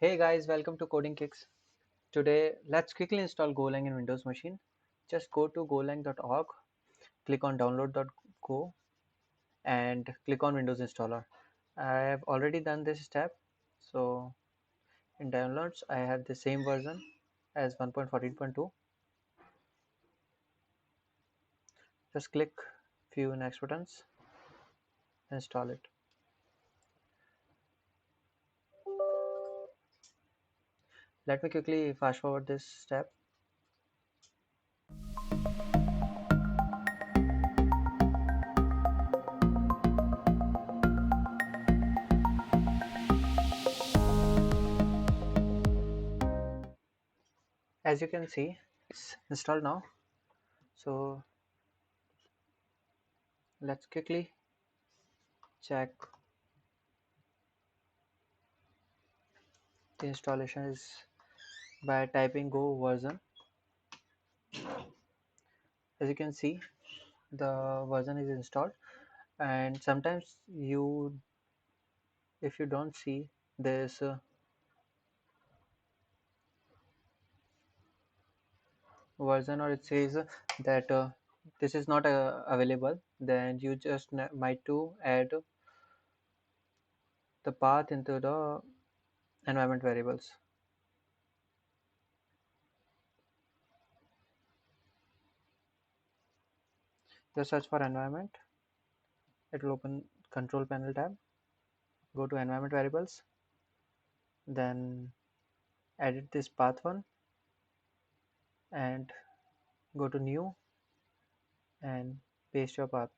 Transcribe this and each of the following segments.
Hey guys, welcome to Coding Kicks. Today, let's quickly install Golang in Windows machine. Just go to golang.org, click on download.go and click on Windows installer. I have already done this step. So in downloads, I have the same version as 1.14.2. Just click few next buttons, install it. Let me quickly fast forward this step. As you can see, it's installed now. So let's quickly check the installation is by typing go version. As you can see, the version is installed, and sometimes if you don't see this version, or it says that this is not available, then you just might to add the path into the environment variables. Just search for environment. It will open control panel tab. Go to environment variables, then edit this path one and go to new and paste your path.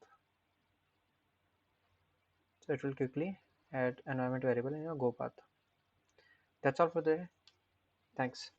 So it will quickly add environment variable in your go path. That's all for today. Thanks.